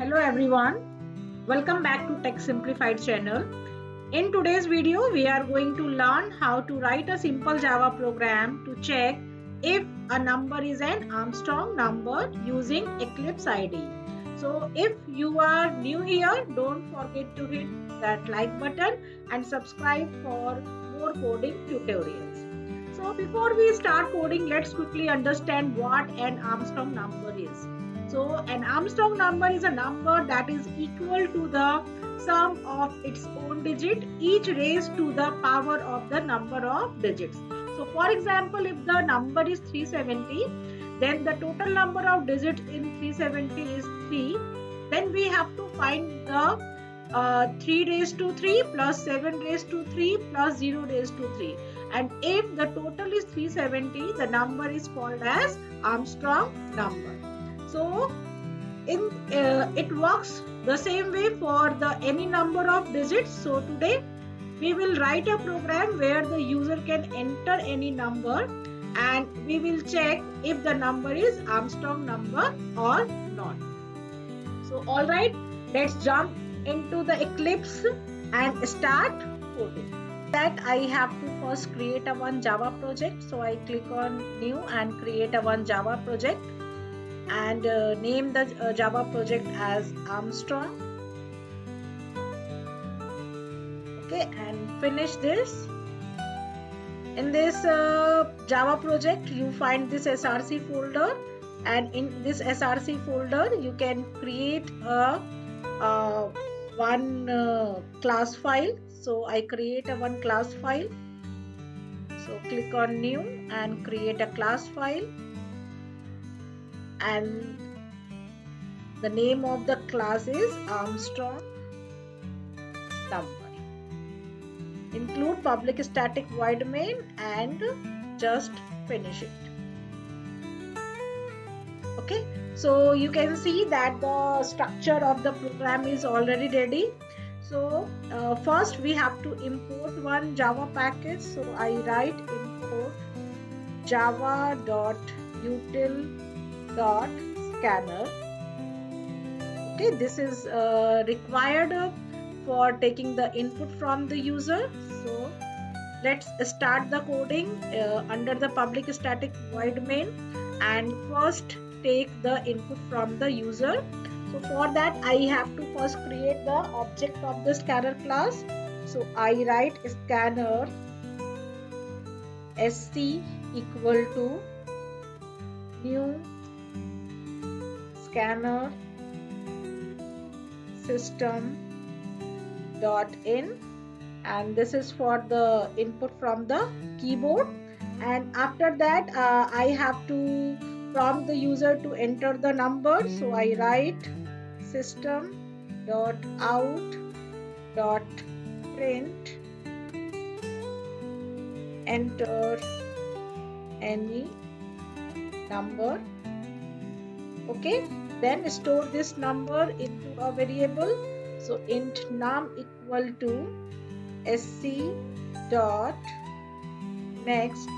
Hello everyone, welcome back to Tech Simplified channel. In today's video, we are going to learn how to write a simple Java program to check if a number is an Armstrong number using Eclipse IDE. So if you are new here, don't forget to hit that like button and subscribe for more coding tutorials. So before we start coding, let's quickly understand what an Armstrong number is. So an Armstrong number is a number that is equal to the sum of its own digit, each raised to the power of the number of digits. So for example, if the number is 370, then the total number of digits in 370 is 3. Then we have to find the 3 raised to 3 plus 7 raised to 3 plus 0 raised to 3. And if the total is 370, the number is called as Armstrong number. So it works the same way for the any number of digits. So today we will write a program where the user can enter any number and we will check if the number is Armstrong number or not. So alright, let's jump into the Eclipse and start coding. That I have to first create a one Java project. So I click on new and create a one Java project and name the Java project as Armstrong. Okay, and finish this. In this Java project, you find this src folder, and in this src folder, you can create a one class file. So I create a one class file. So click on new and create a class file, and the name of the class is Armstrong number. Include public static void main and just finish it. Okay, so you can see that the structure of the program is already ready. So first we have to import one Java package. So I write import java.util.scanner. Okay, this is required for taking the input from the user. So let's start the coding under the public static void main and first take the input from the user. So for that I have to first create the object of the scanner class. So I write scanner sc equal to new scanner system dot in, and this is for the input from the keyboard. And after that I have to prompt the user to enter the number. So I write system dot out dot print enter any number. Okay, then store this number into a variable. So int num equal to sc dot next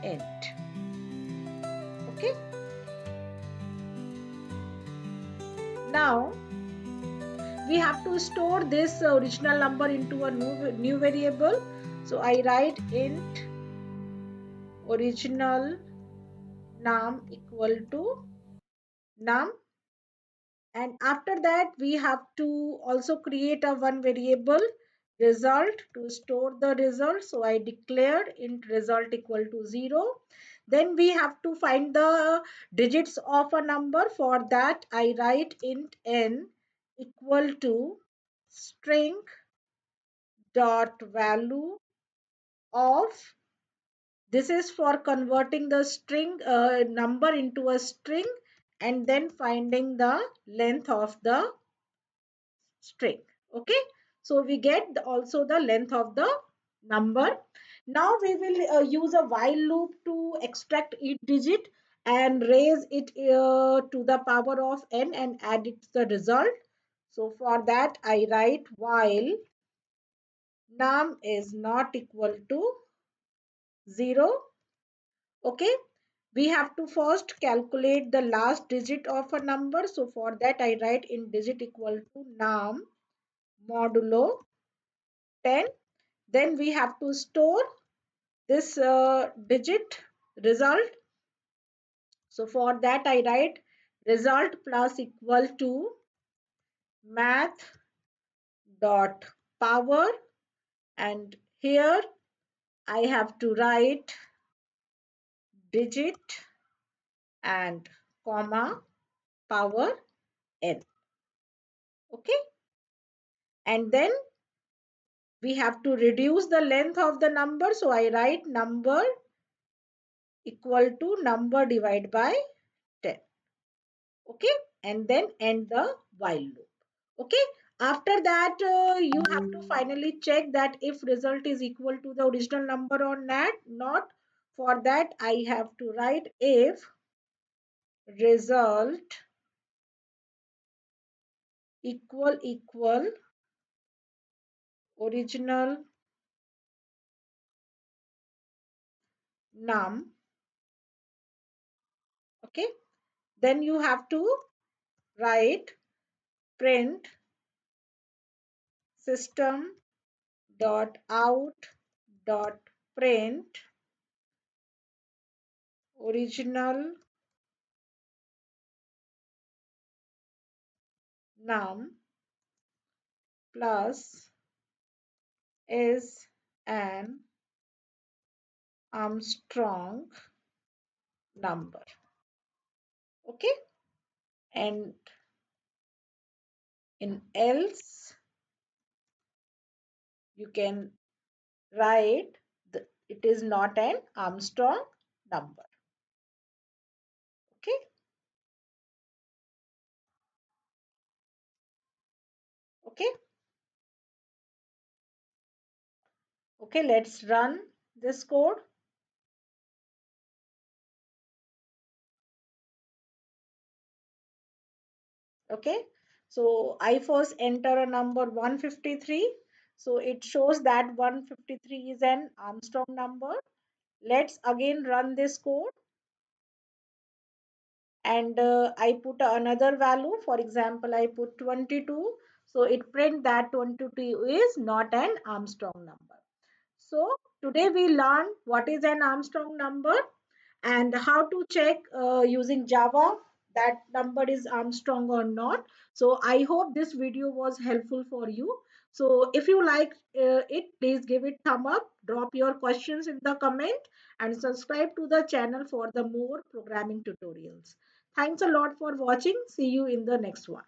int. Okay, now we have to store this original number into a new variable. So I write int original num equal to num, and after that we have to also create a one variable result to store the result. So I declared int result equal to 0. Then we have to find the digits of a number. For that I write int n equal to string dot value of, this is for converting the string number into a string and then finding the length of the string. Okay, so we get also the length of the number. Now we will use a while loop to extract each digit and raise it to the power of n and add it to the result. So for that I write while num is not equal to 0. Okay, We have to first calculate the last digit of a number. So for that I write in digit equal to num modulo 10. Then we have to store this digit result. So for that I write result plus equal to math dot power, and here I have to write digit and comma power n. Okay, and then we have to reduce the length of the number, so I write number equal to number divided by 10. Okay, and then end the while loop. Okay, after that you have to finally check that if result is equal to the original number or not. For that I have to write if result equal original num. Okay, then you have to write print system dot out dot print original num plus is an Armstrong number. Okay, and in else you can write it is not an Armstrong number. Okay, okay, okay, let's run this code. Okay, so I first enter a number 153. So it shows that 153 is an Armstrong number. Let's again run this code, and I put another value. For example, I put 22. So it print that 22 is not an Armstrong number. So today we learned what is an Armstrong number and how to check using Java that number is Armstrong or not. So I hope this video was helpful for you. So if you like it, please give it thumb up, drop your questions in the comment, and subscribe to the channel for the more programming tutorials. Thanks a lot for watching. See you in the next one.